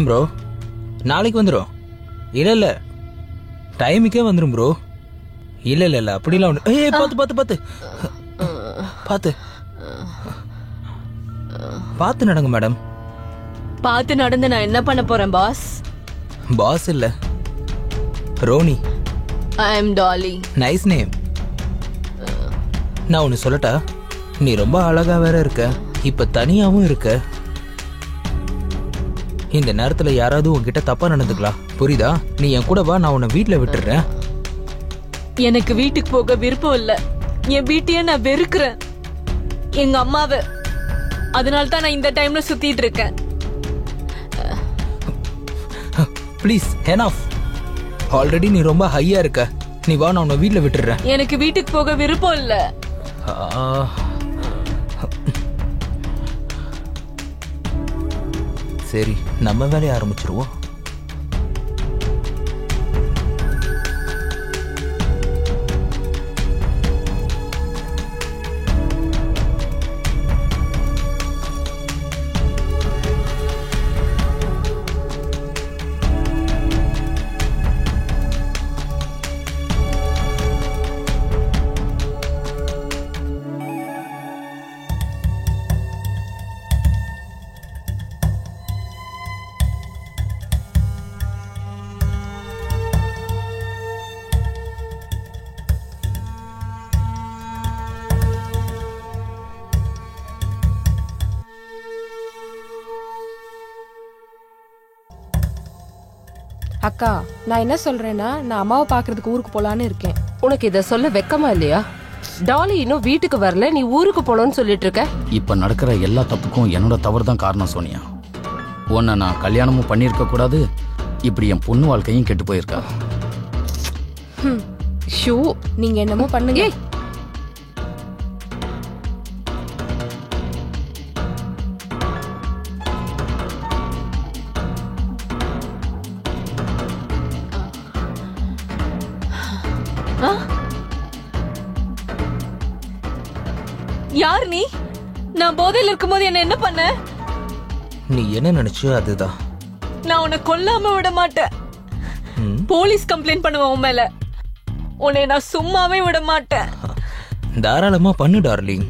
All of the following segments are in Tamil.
ப்ரோ நாளைக்கு வந்துடும். இல்ல டைமுக்கே வந்துடும் ப்ரோ. இல்ல அப்படிலாம் ஒன்று. பார்த்து பார்த்து பார்த்து நடங்க மேடம். பார்த்து நடந்து நான் என்ன பண்ண போறேன் பாஸ்? பாஸ் இல்ல, ரோனி. ஐ அம் டாலி. Nice name. நான் ஒன்று சொல்லட்டா? நீ ரொம்ப அழகா வேற இருக்க, இப்ப தனியாவும் இருக்க. இந்த நேரத்துல யாராவது உன்கிட்ட தப்பா நடந்துக்கலாம், புரியுதா? நீ என் கூட வா, நான் உன்னை வீட்டுல விட்டுறேன். எனக்கு வீட்டுக்கு போக விருப்பம் இல்ல. என் வீட்டையே நான் வெறுக்கிறேன், எங்க அம்மாவை. அதனால தான் நான் இந்த டைம்ல சுத்திட்டு இருக்கேன். Please enough. ஆல்ரெடி நீ ரொம்ப ஹையா இருக்க. நீ வா, நான் உன்னை வீட்டுல விட்டுறேன். எனக்கு வீட்டுக்கு போக விருப்பம் இல்ல. சரி, நம்ம வேலையை ஆரம்பிச்சிருவோம். அக்கா, நான் என்ன சொல்றேன்னா, நான் அம்மாவை பாக்குறதுக்கு ஊருக்கு போலான்னு இருக்கேன். உனக்கு இத சொல்ல வெக்கமா இல்லையா? டாலி இன்னும் வீட்டுக்கு வரல, நீ ஊருக்கு போனோம்னு சொல்லிட்டு இருக்க. இப்ப நடக்கிற எல்லா தப்புக்கும் என்னோட தவறு தான் காரணம் சோனியா. உன்னை நான் கல்யாணமும் பண்ணியிருக்க கூடாது, இப்படி என் பொண்ணு வாழ்க்கையும் கெட்டு போயிருக்கா. ஷூ, நீங்க என்னமோ பண்ணுங்க. யார் நீ? நான் போதையில் இருக்கும்போது என்ன பண்ண? நீ என்ன நினைச்சோ அதுதான். நான் உன்னை கொல்லாம விட மாட்டேன். போலீஸ் கம்ப்ளைண்ட் பண்ணுவேன் உன் மேல. உன்னை நான் சும்மாவே விட மாட்டேன். தாராளமா பண்ணு டார்லிங்.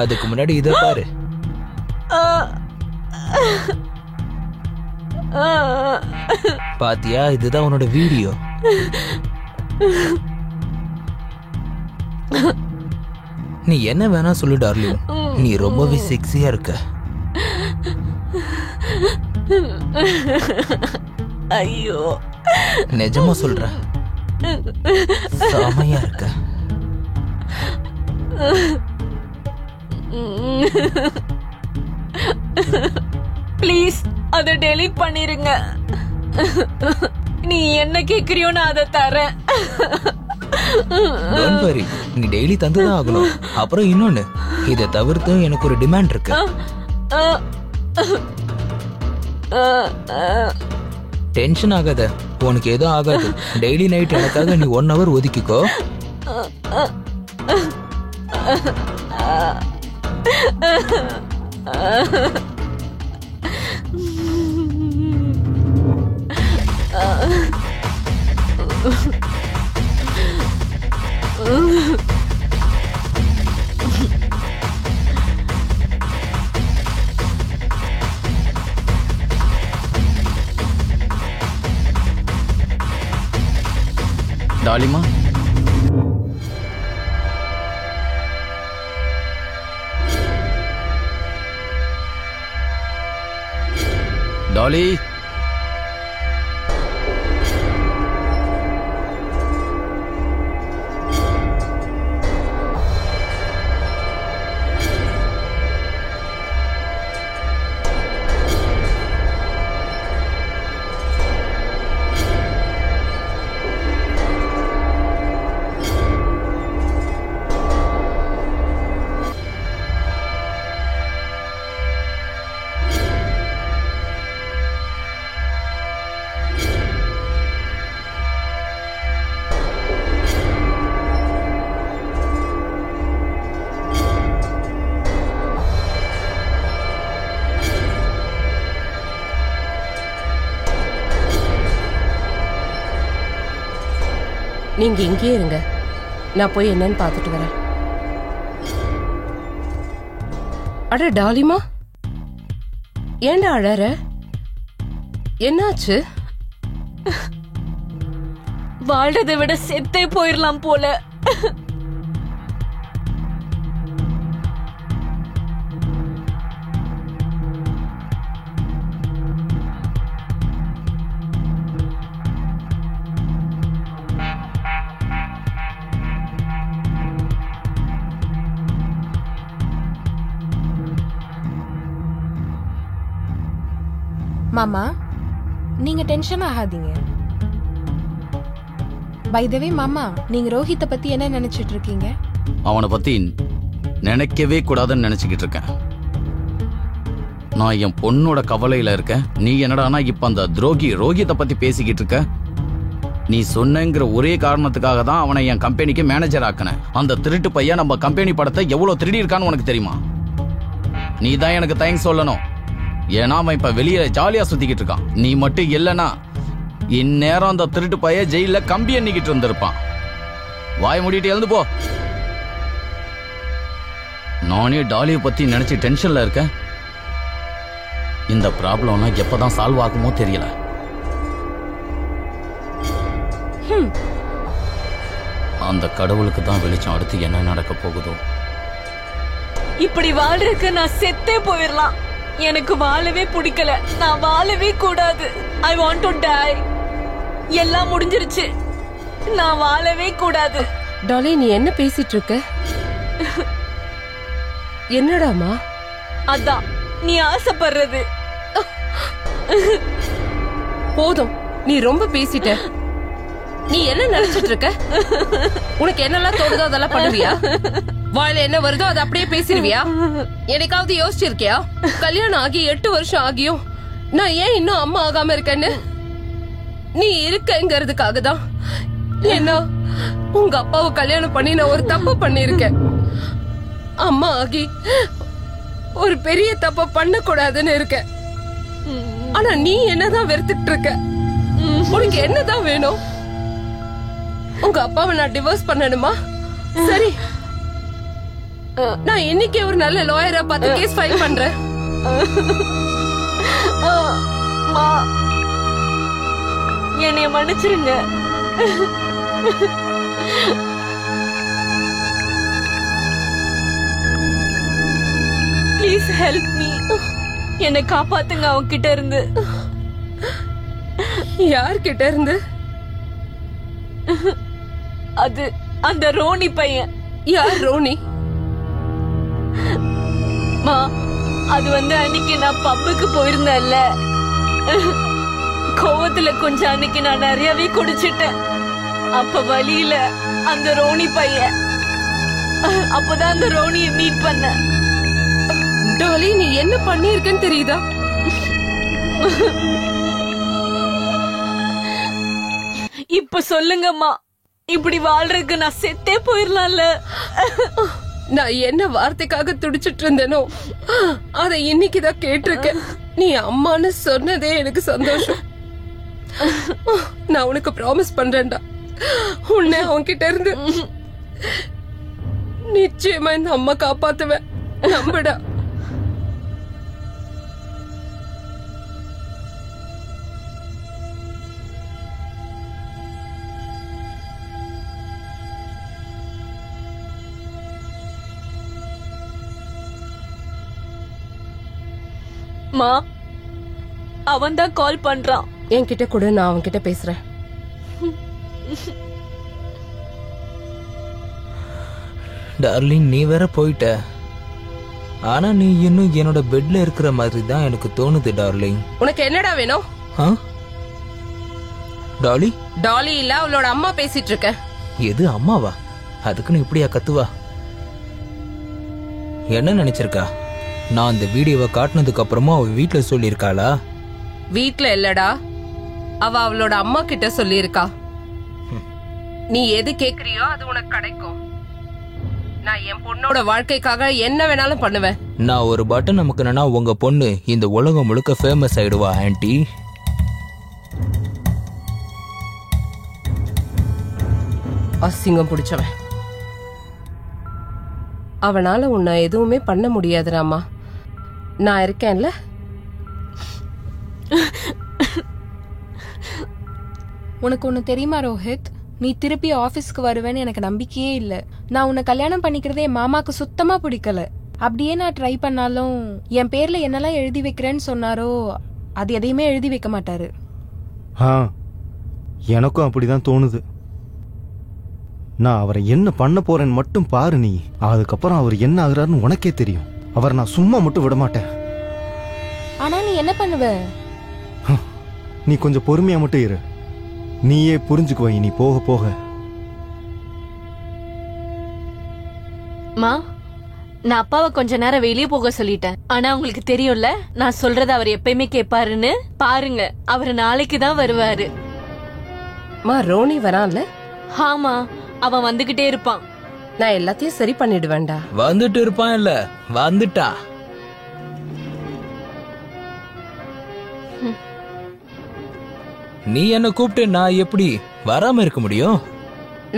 அதுக்கு முன்னாடி இத பாரு. பாத்தியா, இதுதான் உன்னோட வீடியோ. நீ என்ன வேணா சொல்லு டார்லிங், நீ ரொம்பவே செக்ஸியா இருக்க. ஐயோ, நிஜமா சொல்ற, செமையா இருக்க. ப்ளீஸ் அதை டெலீட் பண்ணிருங்க. நீ என்ன கேக்குறியோ நான் அதை தரேன். Don't worry, நீ டெய்லி தந்துதான் ஆகணும். அப்புறம் இன்னொன்னு, இதை தவிர்த்து எனக்கு ஒரு டிமாண்ட் இருக்கு. டென்ஷன் ஆகாத, உனக்கு எதுவும் ஆகாது. டெய்லி நைட் எனக்காக நீ 1 hour ஒதுக்கிக்கோ. டாலிமா, டாலி, நீங்க இங்கேயே இருங்க, நான் போய் என்னன்னு பார்த்துட்டு வரேன். அட டாலிமா, ஏண்டா அழற? என்னாச்சு? வாழ்றதை விட செத்தே போயிடலாம் போல. மாமா, நீங்க டென்ஷன் ஆகாதீங்க. பை த வே மாமா, நீங்க ரோஹித்தை பத்தி என்ன நினைச்சிட்டு இருக்கீங்க? அவனை பத்தி நினைக்கவே கூடாதுன்னு நினைச்சுக்கிட்டு இருக்கேன். நான் என் பொண்ணோட கவலையில இருக்கேன். நீ என்னடானா இப்ப அந்த துரோகி ரோஹித்தை பத்தி பேசிக்கிட்டு இருக்க. நீ சொன்னங்கிற ஒரே காரணத்துக்காக தான் அவனை என் கம்பெனிக்கு மேனேஜர் ஆக்கினேன். அந்த திருட்டு பையன் நம்ம கம்பெனி படத்தை எவ்வளவு திருடி இருக்கான்னு உனக்கு தெரியுமா? நீ தான் எனக்கு தேங்க்ஸ் சொல்லணும். ஏன்னா அவன் இப்ப வெளியே ஜாலியா சுத்திக்கிட்டு இருக்கான். நீ மட்டும் இல்லனா இந்நேரம் அந்த திருட்டு பைய ஜெயில கம்பி எண்ணிக்கிட்டு இருந்திருப்பான். வாய் மூடிட்டு எழுந்து போ. நானே டாலியை பத்தி நினைச்சு டென்ஷன்ல இருக்கேன். இந்த ப்ராப்ளம்லாம் எப்பதான் சால்வ் ஆகுமோ தெரியல. அந்த கடவுளுக்கு தான் வெளிச்சம் அடுத்து என்ன நடக்க போகுதோ. இப்படி வாழ்றதுக்கு நான் செத்தே போயிடலாம். எனக்கு வாழவே பிடிக்கல. நான் வாழவே கூடாது. I want to tie. எல்லாம் முடிஞ்சிருச்சு. நான் வாழவே கூடாது. டாலி, நீ என்ன பேசிட்டு இருக்க? என்னடாமா? அதான் நீ ஆசைப்படுறது. போதும், நீ ரொம்ப பேசிட்ட. நீ என்ன நினைச்சிட்டு இருக்க? உனக்கு என்னெல்லாம் தோணுதோ அதெல்லாம் பண்ணுவியா? வாயில என்ன வருதோ அதை அப்படியே பேசிடுவியா? எனக்காவது யோசிச்சிருக்கியா? கல்யாணம் ஆகி 8 வருஷம் ஆகியும் நான் ஏன் இன்னும் அம்மா ஆகாம இருக்கேன்னு? நீ இருக்கங்கிறதுக்காக தான். ஏன்னா உங்க அப்பாவை கல்யாணம் பண்ணி நான் ஒரு தப்பு பண்ணிருக்கேன். அம்மா ஆகி ஒரு பெரிய தப்ப பண்ண கூடாதுன்னு இருக்கேன். ஆனா நீ என்னதான் வெறுத்துட்டு இருக்க? உனக்கு என்னதான் வேணும்? உங்க அப்பாவை நான் டிவோர்ஸ் பண்ணணுமா? சரி, நான் இன்னைக்கே ஒரு நல்ல லாயரா பார்த்து கேஸ் ஃபைல் பண்றேன். என்னைய மன்னிச்சிருங்க. Please help me. என்னை காப்பாத்துங்க அவங்க கிட்ட இருந்து. யார்கிட்ட இருந்து? அது அந்த ரோனி பையன். யார் ரோனி? மா, அது அன்னைக்கு நான் பப்புக்கு போயிருந்தேன்ல, கோவத்துல கொஞ்சம் அன்னைக்கு நான் நிறையவே குடிச்சிட்டேன். அப்ப வழியில அந்த ரோனி பையன். அப்பதான் அந்த ரோனியை மீட் பண்ண. டாலி, நீ என்ன பண்ணிருக்கன்னு தெரியுதா? இப்ப சொல்லுங்கம்மா, இப்படி வாழ்றதுக்கு நான் செத்தே போயிடலாம்ல. நான் என்ன வார்த்தைக்காக துடிச்சிட்டு இருந்தேனோ அதை இன்னைக்குதான் கேட்டிருக்கேன். நீ அம்மான்னு சொன்னதே எனக்கு சந்தோஷம். நான் உனக்கு ப்ராமிஸ் பண்றேன்டா, உன்னை அவன்கிட்ட இருந்து நிச்சயமா இந்த அம்மா காப்பாத்துவேன். நம்புடா. மா, அவன் தான் கால் பண்றான். என்கிட்ட கூட, நான் அவன்கிட்ட பேசுறேன். டார்லிங், நீ வேற போயிட்ட. ஆனா நீ இன்னும் என்னோட பெட்ல இருக்கிற மாதிரி தான் எனக்கு தோணுது டார்லிங். உனக்கு என்னடா வேணும்? டாலி? டாலி இல்ல, அவளோட அம்மா பேசிட்டு இருக்க. எது அம்மாவா? அதுக்குன்னு இப்படியா கத்துவா? என்ன நினைச்சிருக்கா? நான் அந்த வீடியோவை காட்டினதுக்கு அப்புறமா அவ வீட்டுல சொல்லிருக்காளா? வீட்டுல இல்லடா, அவ அவளோட அம்மா கிட்ட சொல்லிருக்கா. நீ எது கேக்குறியோ அது உனக்கு கிடைக்கும். நான் என் பொண்ணோட வாழ்க்கைக்காக என்ன வேணாலும் பண்ணுவேன். நான் ஒரு பட்டன் நமக்குனா உங்க பொண்ணு இந்த உலகம் முழுக்க ஃபேமஸ் ஆயிடுவா ஆன்ட்டி. அசிங்கம் பிடிச்சவன். அவனால உன்னை எதுவுமே பண்ண முடியாது ராமா. நான் இருக்கேன்ல. உனக்கு ஒன்று தெரியுமா ரோஹித், நீ திருப்பி ஆஃபீஸ்க்கு வருவேன்னு எனக்கு நம்பிக்கையே இல்லை. நான் உன்னை கல்யாணம் பண்ணிக்கிறதே என் மாமாக்கு சுத்தமாக பிடிக்கல. அப்படியே நான் ட்ரை பண்ணாலும் என் பேர்ல என்னெல்லாம் எழுதி வைக்கிறேன்னு சொன்னாரோ அது எதையுமே எழுதி வைக்க மாட்டாரு. எனக்கும் அப்படிதான் தோணுது. நான் அவரை என்ன பண்ண போறேன்னு மட்டும் பாரு நீ. அதுக்கப்புறம் அவர் என்ன ஆகுறாருன்னு உனக்கே தெரியும். அவரை நான் சும்மா மட்டும் விட மாட்டேன். ஆனா நீ என்ன பண்ணுவ? நீ கொஞ்சம் பொறுமையா மட்டும் இரு. நீயே புரிஞ்சுக்குவ நீ போக போக. மா, நான் அப்பாவை கொஞ்ச நேரம் வெளியே போக சொல்லிட்டேன். ஆனா உங்களுக்கு தெரியும்ல, நான் சொல்றத அவர் எப்பயுமே கேட்பாருன்னு. பாருங்க, அவர் நாளைக்கு தான் வருவாரு. மா, ரோனி வரான்ல? ஆமா, அவன் வந்துகிட்டே இருப்பான். நான் எல்லாத்தையும் சரி பண்ணிடுவேன்டா. வந்துட்டு இருப்பான் இல்ல, வந்துட்டா. நீ என்ன கூப்பிட்டு நான் எப்படி வராம இருக்க முடியும்?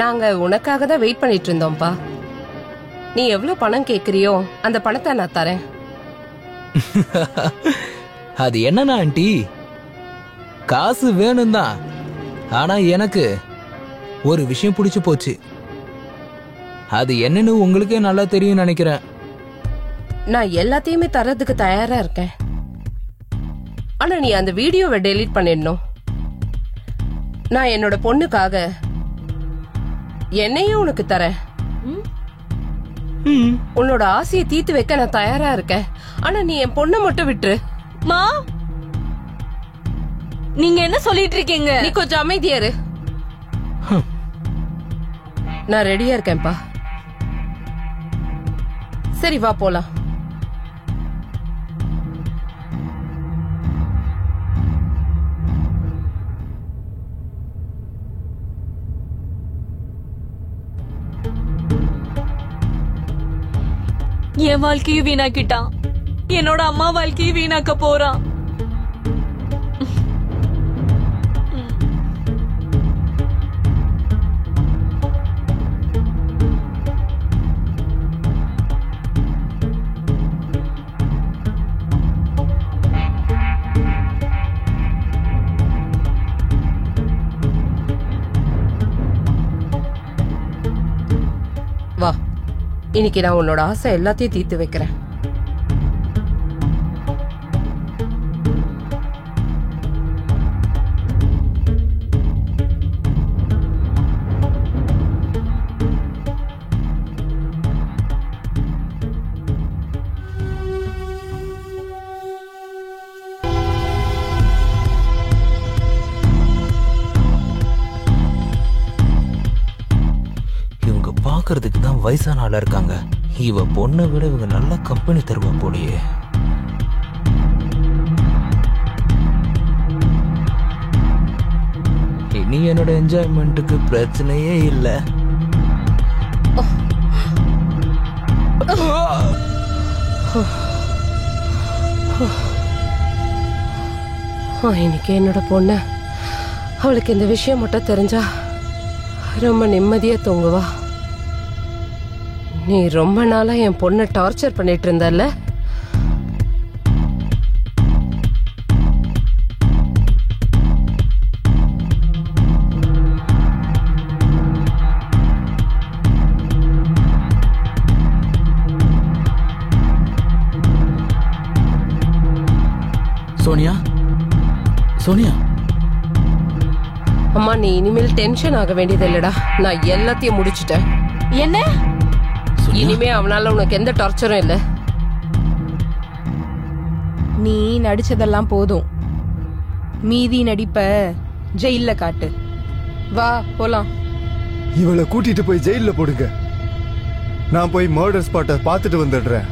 நாங்க உனக்காக தான் வெயிட் பண்ணிட்டு இருந்தோம்ப்பா. நீ எவ்வளவு பணம் கேக்குறியோ அந்த பணத்தை நான் தரேன். அது என்னன்னா ஆண்டி, காசு வேணும் தான். ஆனா எனக்கு ஒரு விஷயம் பிடிச்சு போச்சு. அது என்னன்னு உங்களுக்கே நல்லா தெரியும் நினைக்கிறேன். நான் எல்லாத்தையுமே தரதுக்கு தயாரா இருக்கேன். ஆனா நீ அந்த வீடியோவை டெலீட் பண்ணிடணும். நான் என்னோட பொண்ணுக்காக என்னையும் உனக்கு தரேன். உன்னோட ஆசையை தீர்த்து வைக்க நான் தயாரா இருக்கேன். ஆனா நீ என் பொண்ணை மட்டும் விட்டுரு. மா, நீங்க என்ன சொல்லிட்டு இருக்கீங்க? நீ கொஞ்சம் அமைதியா இரு. நான் ரெடியா இருக்கேன்பா. சரி, வா போலாம். என் வாழ்க்கையும் வீணாக்கிட்டான். என்னோட அம்மா வாழ்க்கையும் வீணாக்க போறான். வா, இன்னைக்கு நான் உன்னோட ஆசை எல்லாத்தையும் தீர்த்து வைக்கிறேன். பாக்குறதுக்கு தான் வயசான ஆளா இருக்காங்க. இவ பொண்ணை விட இவங்க நல்ல கம்பெனி தருவா போலியே. இனி என்னோட என்ஜாய்மெண்ட்டுக்கு பிரச்சனையே இல்ல. இன்னைக்கு என்னோட பொண்ணு, அவளுக்கு இந்த விஷயம் மட்டும் தெரிஞ்சா ரொம்ப நிம்மதியா தூங்குவா. நீ ரொம்ப நாளா என் பொண்ணை டார்ச்சர் பண்ணிட்டு இருந்தல்ல? சோனியா, சோனியா. அம்மா, நீ இனிமேல் டென்ஷன் ஆக வேண்டியது இல்லடா. நான் எல்லாத்தையும் முடிச்சிட்டேன். என்ன? இனிமே அவனால உனக்கு எந்த டார்ச்சரும் இல்ல. நீ நடிச்சதெல்லாம் போதும். மீதி நடிப்ப ஜெயில காட்டு. வா போலாம். இவளை கூட்டிட்டு போய் ஜெயில போடுங்க. நான் போய் மர்டர் ஸ்பாட்டை பார்த்துட்டு வந்துடுறேன்.